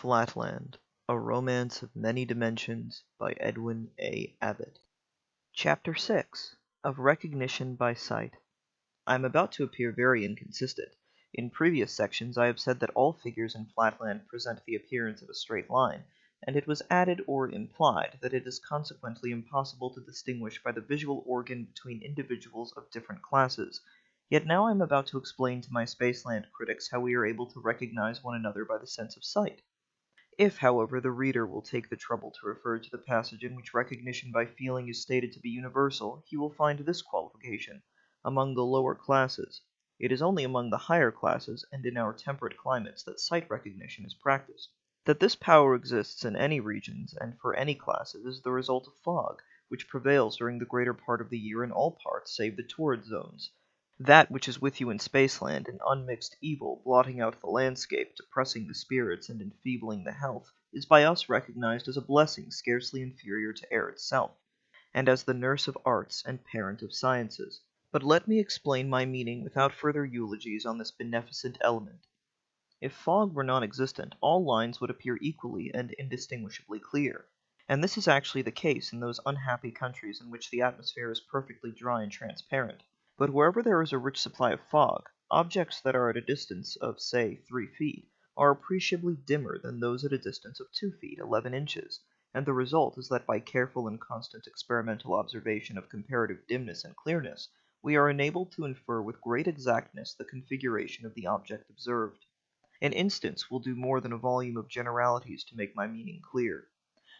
Flatland, A Romance of Many Dimensions by Edwin A. Abbott. Chapter 6 of Recognition by Sight. I am about to appear very inconsistent. In previous sections I have said that all figures in Flatland present the appearance of a straight line, and it was added or implied that it is consequently impossible to distinguish by the visual organ between individuals of different classes. Yet now I am about to explain to my Spaceland critics how we are able to recognize one another by the sense of sight. If, however, the reader will take the trouble to refer to the passage in which recognition by feeling is stated to be universal, he will find this qualification: among the lower classes. It is only among the higher classes, and in our temperate climates, that sight recognition is practiced. That this power exists in any regions, and for any classes, is the result of fog, which prevails during the greater part of the year in all parts save the torrid zones. That which is with you in Spaceland, an unmixed evil, blotting out the landscape, depressing the spirits, and enfeebling the health, is by us recognized as a blessing scarcely inferior to air itself, and as the nurse of arts and parent of sciences. But let me explain my meaning without further eulogies on this beneficent element. If fog were non-existent, all lines would appear equally and indistinguishably clear, and this is actually the case in those unhappy countries in which the atmosphere is perfectly dry and transparent. But wherever there is a rich supply of fog, objects that are at a distance of, say, 3 feet, are appreciably dimmer than those at a distance of 2 feet 11 inches, and the result is that by careful and constant experimental observation of comparative dimness and clearness, we are enabled to infer with great exactness the configuration of the object observed. An instance will do more than a volume of generalities to make my meaning clear.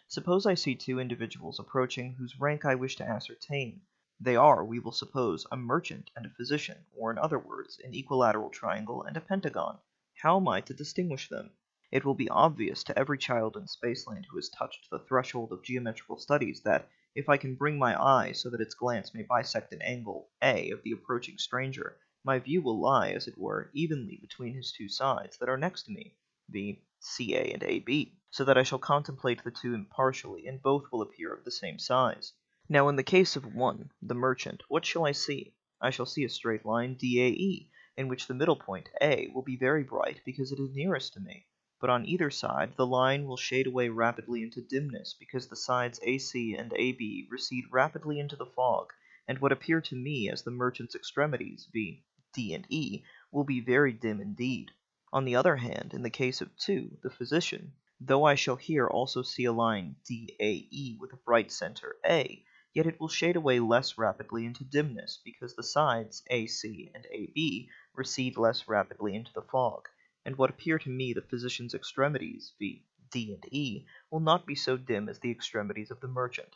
Suppose I see 2 individuals approaching whose rank I wish to ascertain. They are, we will suppose, a merchant and a physician, or in other words, an equilateral triangle and a pentagon. How am I to distinguish them? It will be obvious to every child in Spaceland who has touched the threshold of geometrical studies that, if I can bring my eye so that its glance may bisect an angle A of the approaching stranger, my view will lie, as it were, evenly between his 2 sides that are next to me, viz., CA and AB, so that I shall contemplate the 2 impartially, and both will appear of the same size. Now in the case of one, the merchant, what shall I see? I shall see a straight line DAE, in which the middle point, A, will be very bright because it is nearest to me, but on either side the line will shade away rapidly into dimness because the sides AC and AB recede rapidly into the fog, and what appear to me as the merchant's extremities, viz., D and E, will be very dim indeed. On the other hand, in the case of 2, the physician, though I shall here also see a line DAE with a bright center A, yet it will shade away less rapidly into dimness, because the sides AC and AB recede less rapidly into the fog, and what appear to me the physician's extremities, viz., D and E, will not be so dim as the extremities of the merchant.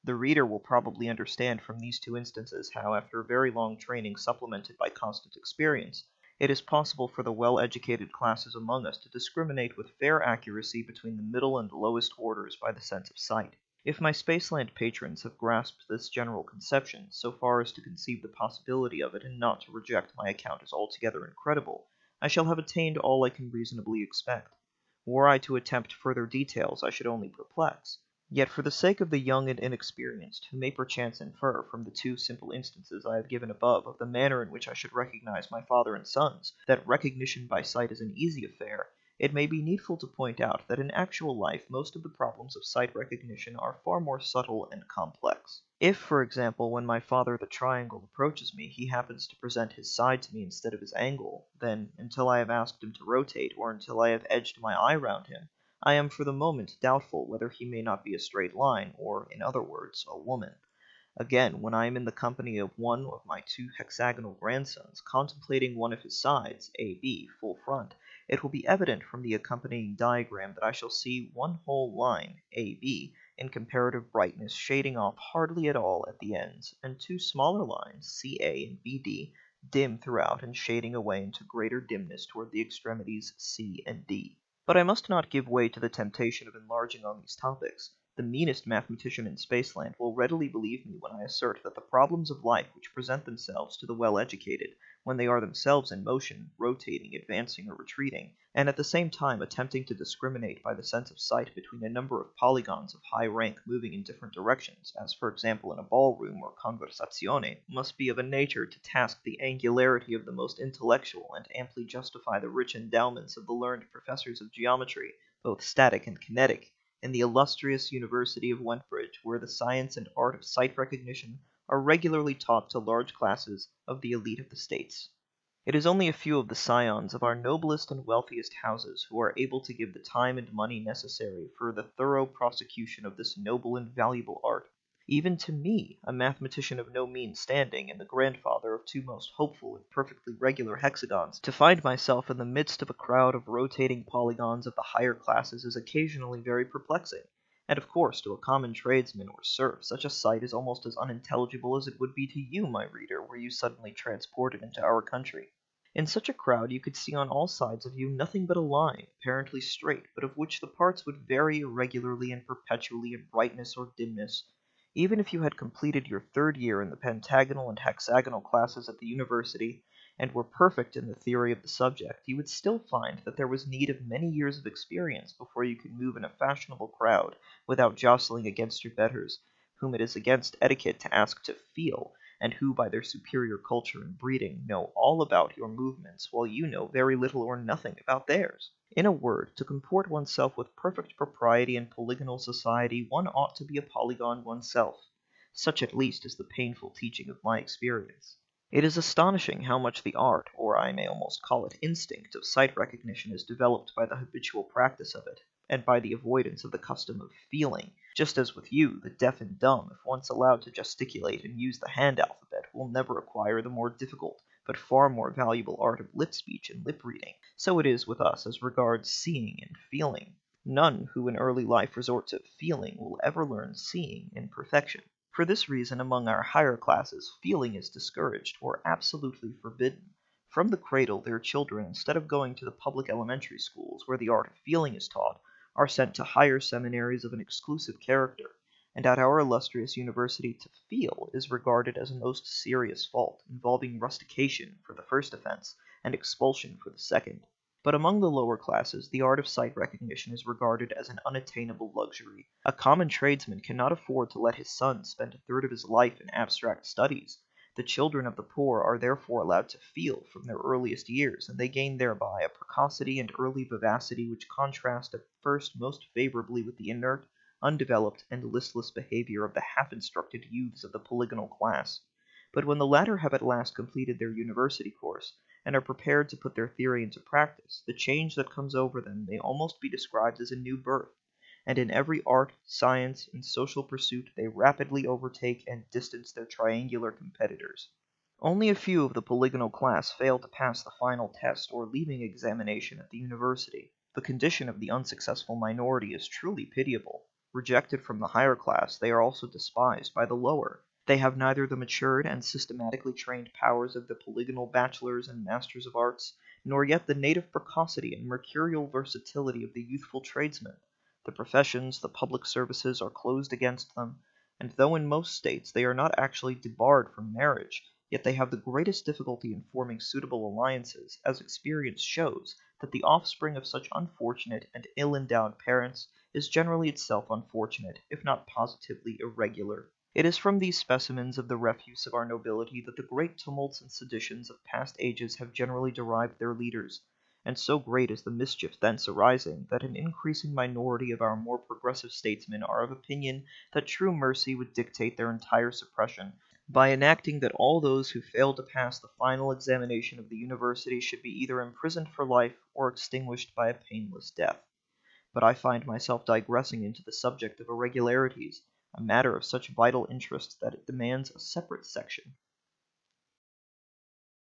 The reader will probably understand from these 2 instances how, after a very long training supplemented by constant experience, it is possible for the well-educated classes among us to discriminate with fair accuracy between the middle and lowest orders by the sense of sight. If my Spaceland patrons have grasped this general conception so far as to conceive the possibility of it and not to reject my account as altogether incredible, I shall have attained all I can reasonably expect. Were I to attempt further details, I should only perplex. Yet for the sake of the young and inexperienced, who may perchance infer from the 2 simple instances I have given above of the manner in which I should recognize my father and sons, that recognition by sight is an easy affair, it may be needful to point out that in actual life most of the problems of sight recognition are far more subtle and complex. If, for example, when my father the triangle approaches me, he happens to present his side to me instead of his angle, then, until I have asked him to rotate, or until I have edged my eye round him, I am for the moment doubtful whether he may not be a straight line, or, in other words, a woman. Again, when I am in the company of one of my 2 hexagonal grandsons, contemplating one of his sides, AB, full front, it will be evident from the accompanying diagram that I shall see one whole line, AB, in comparative brightness shading off hardly at all at the ends, and 2 smaller lines, CA and BD, dim throughout and shading away into greater dimness toward the extremities C and D. But I must not give way to the temptation of enlarging on these topics. The meanest mathematician in Spaceland will readily believe me when I assert that the problems of life which present themselves to the well-educated, when they are themselves in motion, rotating, advancing, or retreating, and at the same time attempting to discriminate by the sense of sight between a number of polygons of high rank moving in different directions, as for example in a ballroom or conversazione, must be of a nature to task the angularity of the most intellectual and amply justify the rich endowments of the learned professors of geometry, both static and kinetic, in the illustrious University of Wentbridge, where the science and art of sight recognition are regularly taught to large classes of the elite of the States. It is only a few of the scions of our noblest and wealthiest houses who are able to give the time and money necessary for the thorough prosecution of this noble and valuable art. Even to me, a mathematician of no mean standing, and the grandfather of two most hopeful and perfectly regular hexagons, to find myself in the midst of a crowd of rotating polygons of the higher classes is occasionally very perplexing, and of course to a common tradesman or serf such a sight is almost as unintelligible as it would be to you, my reader, were you suddenly transported into our country. In such a crowd you could see on all sides of you nothing but a line, apparently straight, but of which the parts would vary irregularly and perpetually in brightness or dimness. Even if you had completed your third year in the pentagonal and hexagonal classes at the university, and were perfect in the theory of the subject, you would still find that there was need of many years of experience before you could move in a fashionable crowd without jostling against your betters, whom it is against etiquette to ask to feel, and who by their superior culture and breeding know all about your movements, while you know very little or nothing about theirs. In a word, to comport oneself with perfect propriety in polygonal society, one ought to be a polygon oneself. Such at least is the painful teaching of my experience. It is astonishing how much the art, or I may almost call it instinct, of sight recognition is developed by the habitual practice of it, and by the avoidance of the custom of feeling, just as with you, the deaf and dumb, if once allowed to gesticulate and use the hand alphabet, will never acquire the more difficult, but far more valuable art of lip speech and lip reading. So it is with us as regards seeing and feeling. None who in early life resort to feeling will ever learn seeing in perfection. For this reason, among our higher classes, feeling is discouraged or absolutely forbidden. From the cradle, their children, instead of going to the public elementary schools, where the art of feeling is taught, are sent to higher seminaries of an exclusive character, and at our illustrious university to feel is regarded as a most serious fault, involving rustication for the first offense, and expulsion for the second. But among the lower classes the art of sight recognition is regarded as an unattainable luxury. A common tradesman cannot afford to let his son spend a third of his life in abstract studies. The children of the poor are therefore allowed to feel from their earliest years, and they gain thereby a precocity and early vivacity which contrast at first most favorably with the inert, undeveloped, and listless behavior of the half-instructed youths of the polygonal class. But when the latter have at last completed their university course, and are prepared to put their theory into practice, the change that comes over them may almost be described as a new birth, and in every art, science, and social pursuit they rapidly overtake and distance their triangular competitors. Only a few of the polygonal class fail to pass the final test or leaving examination at the university. The condition of the unsuccessful minority is truly pitiable. Rejected from the higher class, they are also despised by the lower. They have neither the matured and systematically trained powers of the polygonal bachelors and masters of arts, nor yet the native precocity and mercurial versatility of the youthful tradesmen. The professions, the public services are closed against them, and though in most states they are not actually debarred from marriage, yet they have the greatest difficulty in forming suitable alliances, as experience shows that the offspring of such unfortunate and ill-endowed parents is generally itself unfortunate, if not positively irregular. It is from these specimens of the refuse of our nobility that the great tumults and seditions of past ages have generally derived their leaders, and so great is the mischief thence arising, that an increasing minority of our more progressive statesmen are of opinion that true mercy would dictate their entire suppression, by enacting that all those who fail to pass the final examination of the university should be either imprisoned for life or extinguished by a painless death. But I find myself digressing into the subject of irregularities, a matter of such vital interest that it demands a separate section.